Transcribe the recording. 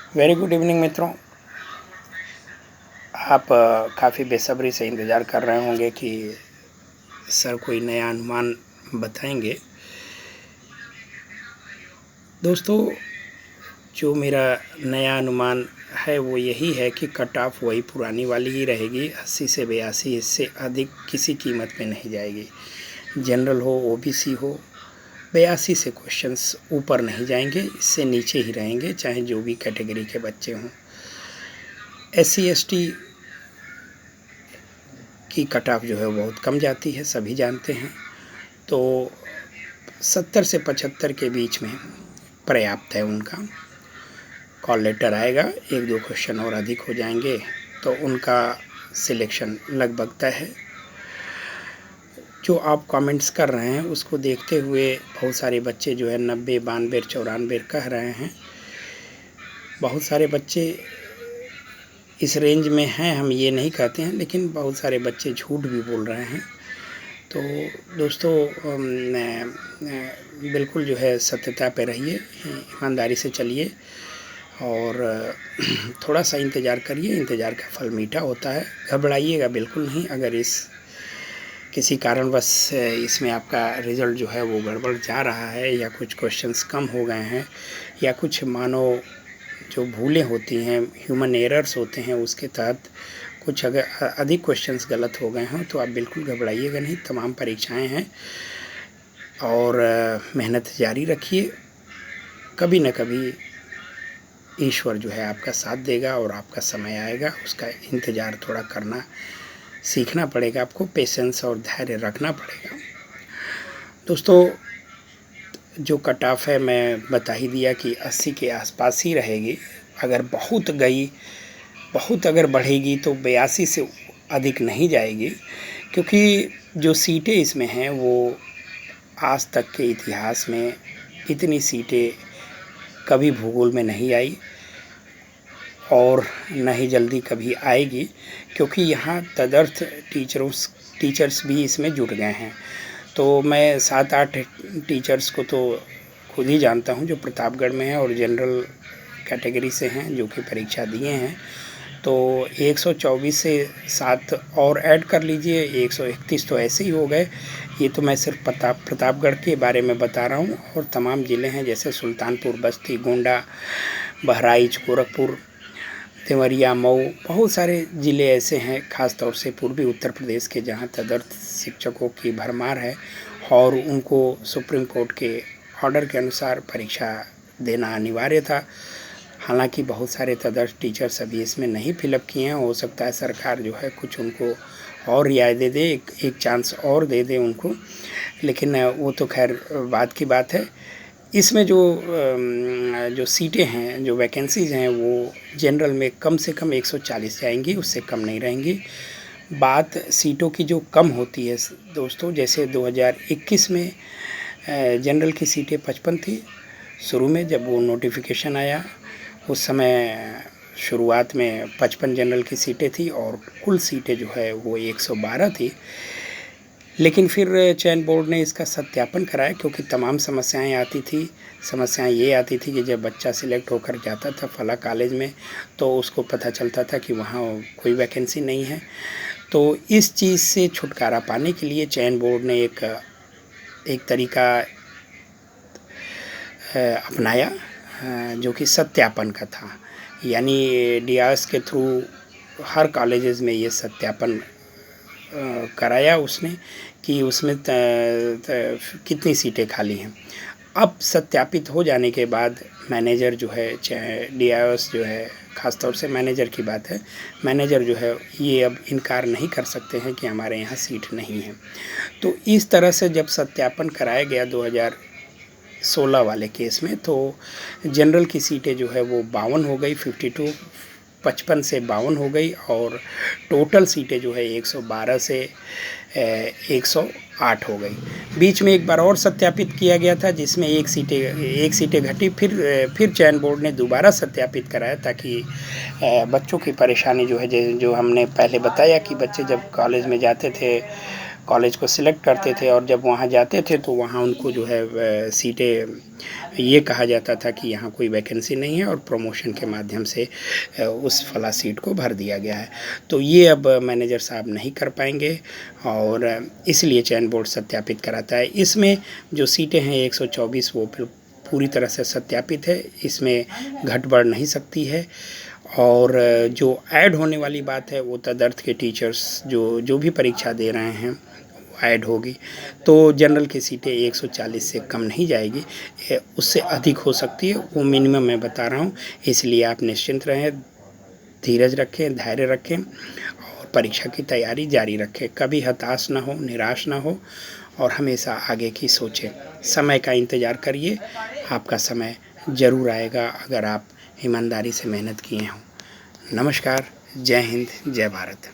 Very good evening मित्रों। आप काफ़ी बेसब्री से इंतज़ार कर रहे होंगे कि सर कोई नया अनुमान बताएंगे। दोस्तों, जो मेरा नया अनुमान है वो यही है कि कट ऑफ वही पुरानी वाली ही रहेगी, 80 से 82। इससे अधिक किसी कीमत में नहीं जाएगी। जनरल हो, ओबीसी हो, 82 से क्वेश्चंस ऊपर नहीं जाएंगे, इससे नीचे ही रहेंगे, चाहे जो भी कैटेगरी के बच्चे हों। SC ST की कट ऑफ जो है बहुत कम जाती है, सभी जानते हैं। तो 70 से 75 के बीच में पर्याप्त है उनका। कॉल लेटर आएगा, 1-2 क्वेश्चन और अधिक हो जाएंगे तो उनका सिलेक्शन लगभग तय है। जो आप कमेंट्स कर रहे हैं उसको देखते हुए बहुत सारे बच्चे जो है 90, 92, 94 कह रहे हैं। बहुत सारे बच्चे इस रेंज में हैं, हम ये नहीं कहते हैं, लेकिन बहुत सारे बच्चे झूठ भी बोल रहे हैं। तो दोस्तों, बिल्कुल जो है सत्यता पे रहिए, ईमानदारी से चलिए और थोड़ा सा इंतज़ार करिए। इंतज़ार का फल मीठा होता है। घबराइएगा बिल्कुल नहीं। अगर किसी कारणवश इसमें आपका रिज़ल्ट जो है वो गड़बड़ जा रहा है, या कुछ क्वेश्चंस कम हो गए हैं, या कुछ मानो जो भूलें होती हैं, ह्यूमन एरर्स होते हैं, उसके तहत कुछ अगर अधिक क्वेश्चंस गलत हो गए हों तो आप बिल्कुल घबराइएगा नहीं। तमाम परीक्षाएं हैं और मेहनत जारी रखिए। कभी न कभी ईश्वर जो है आपका साथ देगा और आपका समय आएगा। उसका इंतज़ार थोड़ा करना सीखना पड़ेगा आपको, पेशेंस और धैर्य रखना पड़ेगा। दोस्तों, जो कट ऑफ है मैं बता ही दिया कि 80 के आसपास ही रहेगी। अगर बहुत अगर बढ़ेगी तो 82 से अधिक नहीं जाएगी, क्योंकि जो सीटें इसमें हैं वो आज तक के इतिहास में इतनी सीटें कभी भूगोल में नहीं आई और न ही जल्दी कभी आएगी, क्योंकि यहाँ तदर्थ टीचर्स भी इसमें जुड़ गए हैं। तो मैं 7-8 टीचर्स को तो खुद ही जानता हूँ जो प्रतापगढ़ में हैं और जनरल कैटेगरी से हैं, जो कि परीक्षा दिए हैं। तो 124 से 7 और ऐड कर लीजिए, 131 तो ऐसे ही हो गए। ये तो मैं सिर्फ प्रतापगढ़ के बारे में बता रहा हूँ, और तमाम ज़िले हैं जैसे सुल्तानपुर, बस्ती, गोंडा, बहराइच, गोरखपुर, देवरिया, मऊ, बहुत सारे ज़िले ऐसे हैं, ख़ास तौर से पूर्वी उत्तर प्रदेश के, जहाँ तदर्थ शिक्षकों की भरमार है और उनको सुप्रीम कोर्ट के ऑर्डर के अनुसार परीक्षा देना अनिवार्य था। हालांकि बहुत सारे तदर्थ टीचर्स अभी इसमें नहीं फिलअप किए हैं। हो सकता है सरकार जो है कुछ उनको और रियायत दे दे, एक चांस और दे दे उनको, लेकिन वो तो खैर बात की बात है। इसमें जो सीटें हैं, जो वैकेंसीज़ हैं, वो जनरल में कम से कम 140 जाएंगी, उससे कम नहीं रहेंगी। बात सीटों की जो कम होती है दोस्तों, जैसे 2021 में जनरल की सीटें 55 थी। शुरू में जब वो नोटिफिकेशन आया उस समय शुरुआत में 55 जनरल की सीटें थी और कुल सीटें जो है वो 112 थी। लेकिन फिर चयन बोर्ड ने इसका सत्यापन कराया, क्योंकि तमाम समस्याएं आती थी। समस्याएं ये आती थी कि जब बच्चा सिलेक्ट होकर जाता था फला कॉलेज में तो उसको पता चलता था कि वहाँ कोई वैकेंसी नहीं है। तो इस चीज़ से छुटकारा पाने के लिए चयन बोर्ड ने एक तरीका अपनाया, जो कि सत्यापन का था। यानी DIS के थ्रू हर कॉलेजेस में ये सत्यापन कराया उसने कि उसमें कितनी सीटें खाली हैं। अब सत्यापित हो जाने के बाद मैनेजर जो है, DIS जो है, ख़ासतौर से मैनेजर की बात है, मैनेजर जो है ये अब इनकार नहीं कर सकते हैं कि हमारे यहाँ सीट नहीं है। तो इस तरह से जब सत्यापन कराया गया 2016 वाले केस में, तो जनरल की सीटें जो है वो 52 हो गई, 55 से 52 हो गई, और टोटल सीटें जो है 112 से 108 हो गई। बीच में एक बार और सत्यापित किया गया था जिसमें एक सीटें घटी। फिर चयन बोर्ड ने दोबारा सत्यापित कराया, ताकि बच्चों की परेशानी जो है, जो हमने पहले बताया कि बच्चे जब कॉलेज में जाते थे कॉलेज को सिलेक्ट करते थे और जब वहाँ जाते थे तो वहाँ उनको जो है सीटें ये कहा जाता था कि यहाँ कोई वैकेंसी नहीं है और प्रमोशन के माध्यम से उस फला सीट को भर दिया गया है। तो ये अब मैनेजर साहब नहीं कर पाएंगे और इसलिए चयन बोर्ड सत्यापित कराता है। इसमें जो सीटें हैं 124 वो पूरी तरह से सत्यापित है, इसमें घट बढ़ नहीं सकती है। और जो ऐड होने वाली बात है वो तदर्थ के टीचर्स जो भी परीक्षा दे रहे हैं ऐड होगी, तो जनरल की सीटें 140 से कम नहीं जाएगी, उससे अधिक हो सकती है, वो मिनिमम मैं बता रहा हूँ। इसलिए आप निश्चिंत रहें, धीरज रखें, धैर्य रखें और परीक्षा की तैयारी जारी रखें। कभी हताश ना हो, निराश ना हो और हमेशा आगे की सोचें। समय का इंतज़ार करिए, आपका समय ज़रूर आएगा अगर आप ईमानदारी से मेहनत किए हों। नमस्कार, जय हिंद, जय भारत।